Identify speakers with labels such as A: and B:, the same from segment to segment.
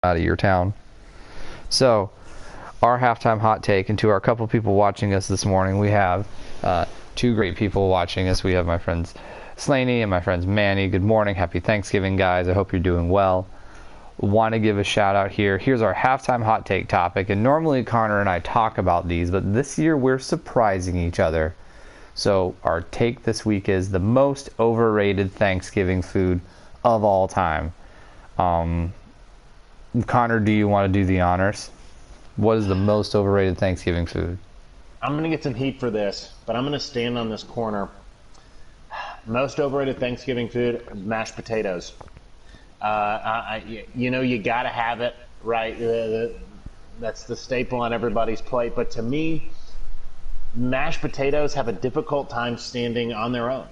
A: out of your town. So, our halftime hot take, and to our couple people watching us this morning, we have two great people watching us. We have my friends Slaney and my friends Manny. Good morning. Happy Thanksgiving, guys. I hope you're doing well. Want to give a shout out here. Here's our halftime hot take topic, and normally Connor and I talk about these, but this year we're surprising each other. So our take this week is the most overrated Thanksgiving food of all time. Connor, do you want to do the honors? What is the most overrated Thanksgiving food?
B: I'm going to get some heat for this, but I'm going to stand on this corner. Most overrated Thanksgiving food, mashed potatoes. You got to have it, right? That's the staple on everybody's plate. But to me, mashed potatoes have a difficult time standing on their own.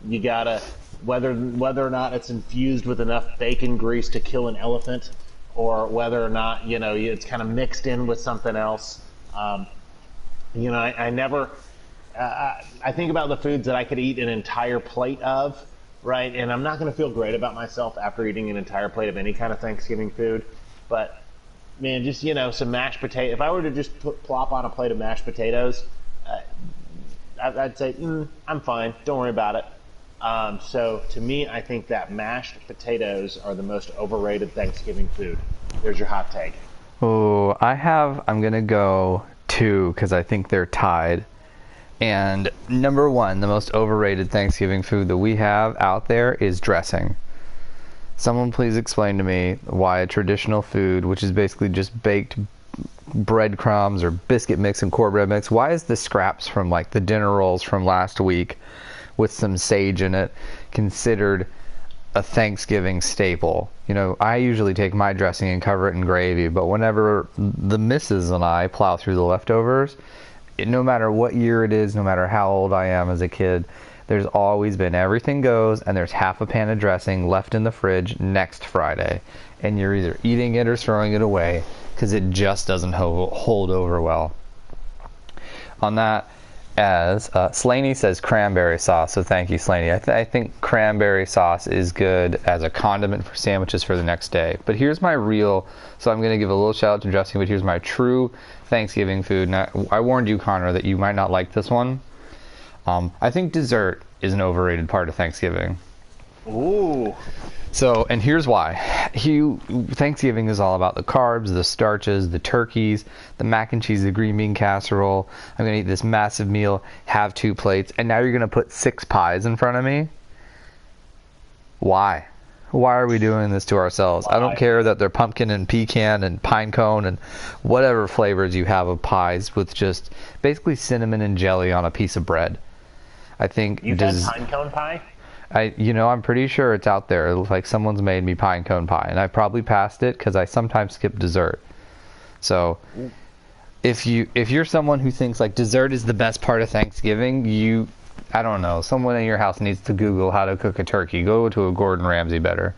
B: You got to, whether or not it's infused with enough bacon grease to kill an elephant, or whether or not, it's kind of mixed in with something else. I think about the foods that I could eat an entire plate of, right? And I'm not going to feel great about myself after eating an entire plate of any kind of Thanksgiving food. But, man, just, some mashed potato. If I were to just plop on a plate of mashed potatoes, I'd say, I'm fine. Don't worry about it. So, to me, I think that mashed potatoes are the most overrated Thanksgiving food. There's your hot take.
A: Oh, I'm going to go two because I think they're tied. And number one, the most overrated Thanksgiving food that we have out there is dressing. Someone please explain to me why a traditional food, which is basically just baked breadcrumbs or biscuit mix and cornbread mix, why is the scraps from like the dinner rolls from last week with some sage in it considered a Thanksgiving staple? I usually take my dressing and cover it in gravy, but whenever the missus and I plow through the leftovers, no matter what year it is, no matter how old I am as a kid, there's always been everything goes, and there's half a pan of dressing left in the fridge next Friday, and you're either eating it or throwing it away because it just doesn't hold over well. On that, as Slaney says, cranberry sauce, so thank you, Slaney. I think cranberry sauce is good as a condiment for sandwiches for the next day. But here's my so I'm going to give a little shout out to dressing, but here's my true Thanksgiving food. Now, I warned you, Connor, that you might not like this one. I think dessert is an overrated part of Thanksgiving.
B: Ooh.
A: So, and here's why. Thanksgiving is all about the carbs, the starches, the turkeys, the mac and cheese, the green bean casserole. I'm going to eat this massive meal, have 2 plates, and now you're going to put 6 pies in front of me? Why? Why are we doing this to ourselves?
B: Why?
A: I don't care that they're pumpkin and pecan and pine cone and whatever flavors you have of pies with just basically cinnamon and jelly on a piece of bread. I think
B: You've had pine cone pie?
A: I'm pretty sure it's out there. It looks like someone's made me pine cone pie, and I probably passed it because I sometimes skip dessert. So, if you're someone who thinks like dessert is the best part of Thanksgiving, I don't know, someone in your house needs to Google how to cook a turkey. Go to a Gordon Ramsay better.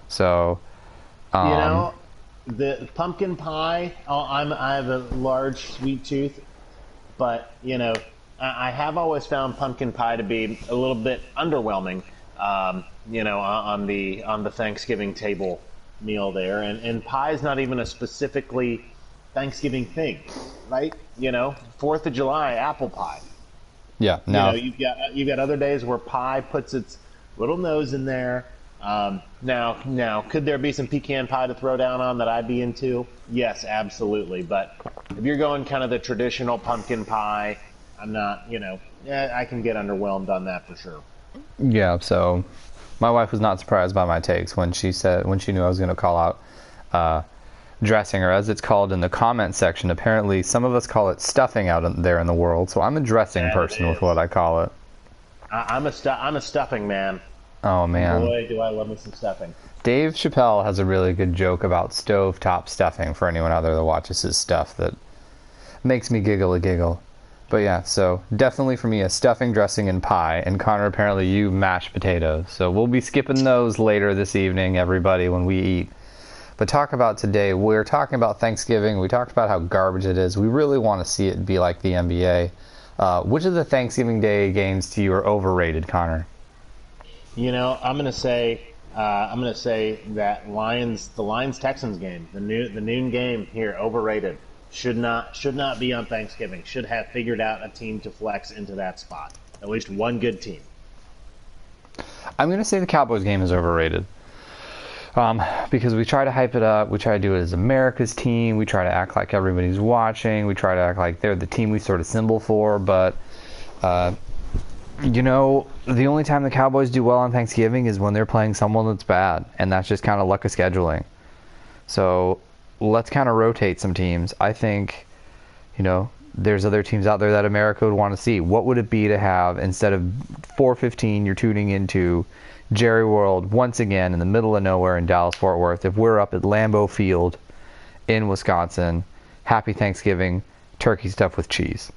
A: So,
B: the pumpkin pie. I have a large sweet tooth, but I have always found pumpkin pie to be a little bit underwhelming, on the Thanksgiving table meal there. And pie is not even a specifically Thanksgiving thing, right? 4th of July, apple pie.
A: Yeah. Now
B: you've got other days where pie puts its little nose in there. Now, could there be some pecan pie to throw down on that I'd be into? Yes, absolutely. But if you're going kind of the traditional pumpkin pie, I'm not, I can get underwhelmed on that for sure.
A: Yeah, so my wife was not surprised by my takes when she knew I was going to call out dressing, or as it's called in the comment section. Apparently, some of us call it stuffing out there in the world, so I'm a dressing person with what I call it.
B: I'm a stuffing man.
A: Oh, man.
B: Boy, do I love me some stuffing.
A: Dave Chappelle has a really good joke about stovetop stuffing for anyone out there that watches his stuff that makes me giggle a giggle. But yeah, so definitely for me a stuffing, dressing, and pie. And Connor, apparently you mashed potatoes. So we'll be skipping those later this evening, everybody, when we eat. But talk about today. We're talking about Thanksgiving. We talked about how garbage it is. We really want to see it be like the NBA. Which of the Thanksgiving Day games to you are overrated, Connor?
B: I'm going to say I'm going to say that the Lions Texans game, the noon game here, overrated. Should not be on Thanksgiving. Should have figured out a team to flex into that spot. At least one good team.
A: I'm going to say the Cowboys game is overrated. Because we try to hype it up, we try to do it as America's team, we try to act like everybody's watching, we try to act like they're the team we sort of symbol for, but the only time the Cowboys do well on Thanksgiving is when they're playing someone that's bad, and that's just kind of luck of scheduling. So let's kind of rotate some teams. I think, there's other teams out there that America would want to see. What would it be to have, instead of 4:15, you're tuning into Jerry World once again in the middle of nowhere in Dallas-Fort Worth, if we're up at Lambeau Field in Wisconsin, happy Thanksgiving, turkey stuffed with cheese.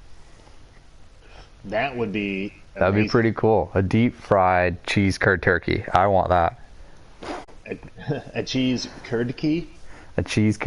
B: That would be amazing.
A: That'd be pretty cool. A deep fried cheese curd turkey. I want that.
B: A cheese curd key?
A: A cheese curd